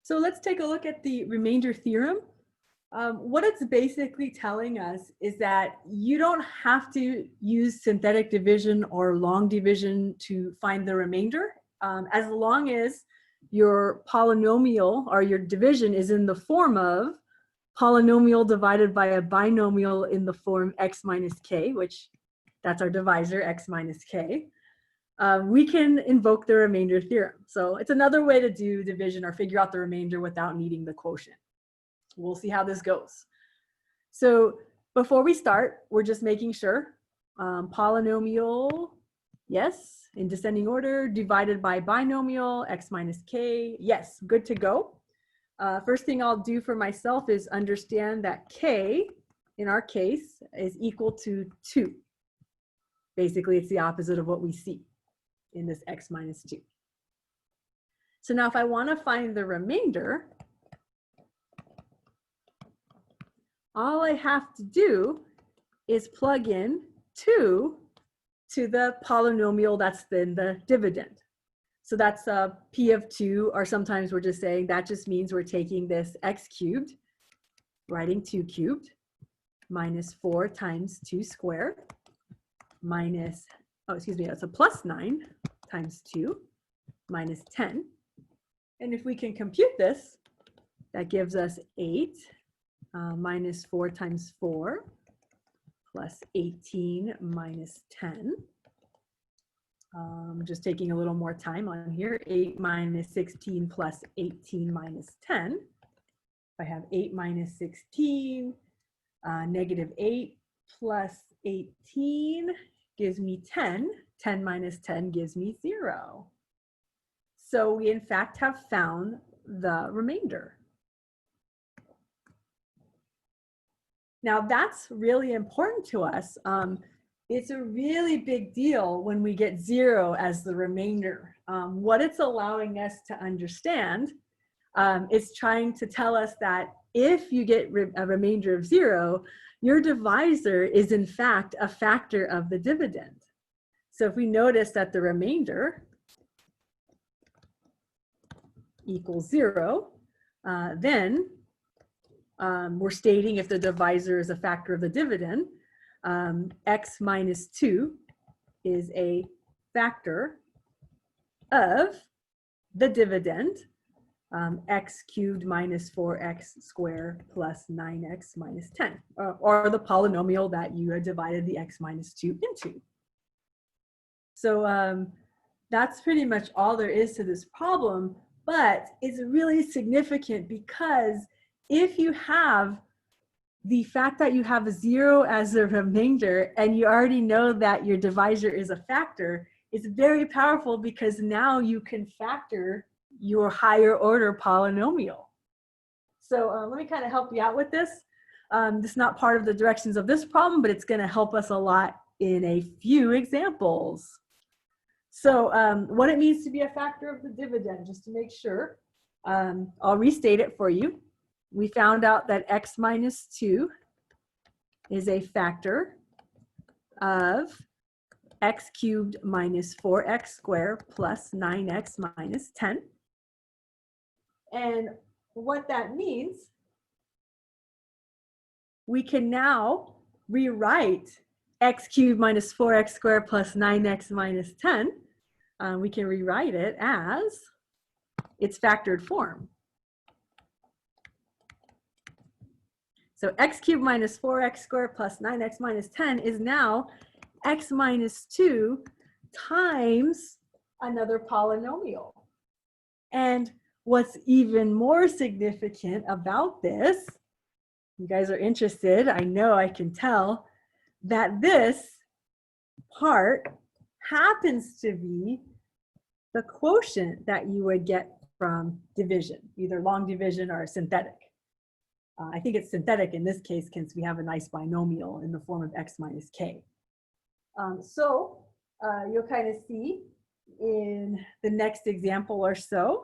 So let's take a look at the remainder theorem. What it's basically telling us is that you don't have to use synthetic division or long division to find the remainder, as long as your polynomial or your division is in the form of polynomial divided by a binomial in the form x minus k, which that's our divisor, x minus k. We can invoke the remainder theorem. So it's another way to do division or figure out the remainder without needing the quotient. We'll see how this goes. So before we start, we're just making sure polynomial, yes, in descending order, divided by binomial, x minus k, yes, good to go. First thing I'll do for myself is understand that k, in our case, is equal to 2. Basically, it's the opposite of what we see in this x minus 2. So now if I want to find the remainder, all I have to do is plug in 2 to the polynomial that's in the dividend. So that's p of 2, or sometimes we're just saying that just means we're taking this x cubed, writing 2 cubed, minus 4 times 2 squared, minus, oh, excuse me, that's a plus 9 times 2, minus 10. And if we can compute this, that gives us 8 minus 4 times 4 plus 18 minus 10. Just taking a little more time on here. 8 minus 16 plus 18 minus 10. If I have 8 minus 16, negative 8 plus 18 gives me 10. 10 minus 10 gives me 0. So we in fact have found the remainder. Now that's really important to us. It's a really big deal when we get 0 as the remainder. What it's allowing us to understand is trying to tell us that if you get a remainder of 0, your divisor is in fact a factor of the dividend. So if we notice that the remainder equals 0, then we're stating if the divisor is a factor of the dividend, x minus 2 is a factor of the dividend, x cubed minus 4x squared plus 9x minus 10, or the polynomial that you had divided the x minus 2 into. So that's pretty much all there is to this problem, but it's really significant because if you have the fact that you have a 0 as a remainder and you already know that your divisor is a factor, it's very powerful because now you can factor your higher order polynomial. So let me kind of help you out with this. This is not part of the directions of this problem, but it's going to help us a lot in a few examples. So what it means to be a factor of the dividend, just to make sure, I'll restate it for you. We found out that x minus 2 is a factor of x cubed minus 4x squared plus 9x minus 10. And what that means, we can now rewrite x cubed minus 4x squared plus 9x minus 10. We can rewrite it as its factored form. So x cubed minus 4x squared plus 9x minus 10 is now x minus 2 times another polynomial. And what's even more significant about this, you guys are interested, I know, I can tell, that this part happens to be the quotient that you would get from division, either long division or synthetic. I think it's synthetic in this case since we have a nice binomial in the form of x minus k. So you'll kind of see in the next example or so,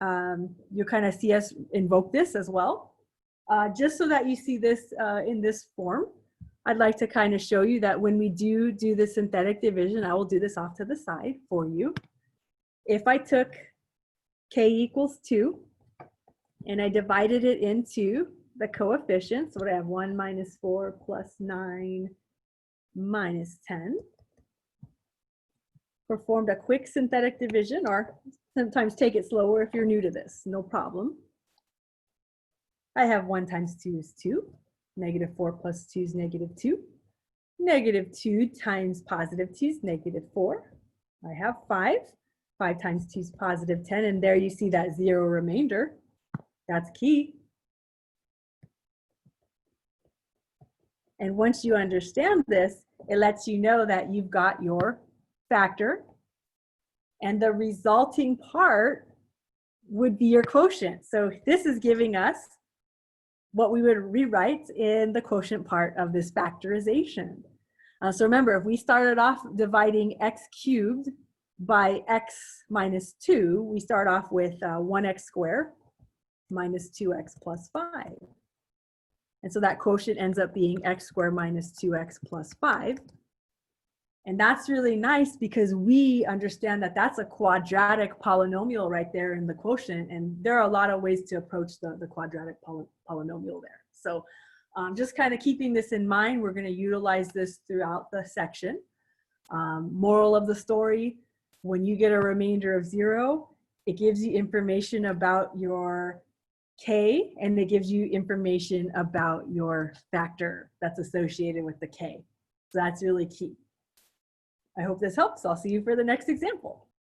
you'll kind of see us invoke this as well. Just so that you see this in this form, I'd like to kind of show you that when we do the synthetic division, I will do this off to the side for you. If I took k equals 2 and I divided it into the coefficients. So what I have 1 minus 4 plus 9 minus 10. Performed a quick synthetic division, or sometimes take it slower if you're new to this, no problem. I have 1 times 2 is 2. Negative 4 plus 2 is negative 2. Negative 2 times positive 2 is negative 4. I have 5. 5 times 2 is positive 10, and there you see that 0 remainder. That's key. And once you understand this, it lets you know that you've got your factor, and the resulting part would be your quotient. So this is giving us what we would rewrite in the quotient part of this factorization. So remember, if we started off dividing x cubed by x minus 2, we start off with 1x squared minus 2x plus 5. And so that quotient ends up being x squared minus 2x plus 5. And that's really nice because we understand that that's a quadratic polynomial right there in the quotient. And there are a lot of ways to approach the quadratic polynomial there. So just kind of keeping this in mind, we're going to utilize this throughout the section. Moral of the story, when you get a remainder of 0, it gives you information about your k, and it gives you information about your factor that's associated with the k. So that's really key. I hope this helps. I'll see you for the next example.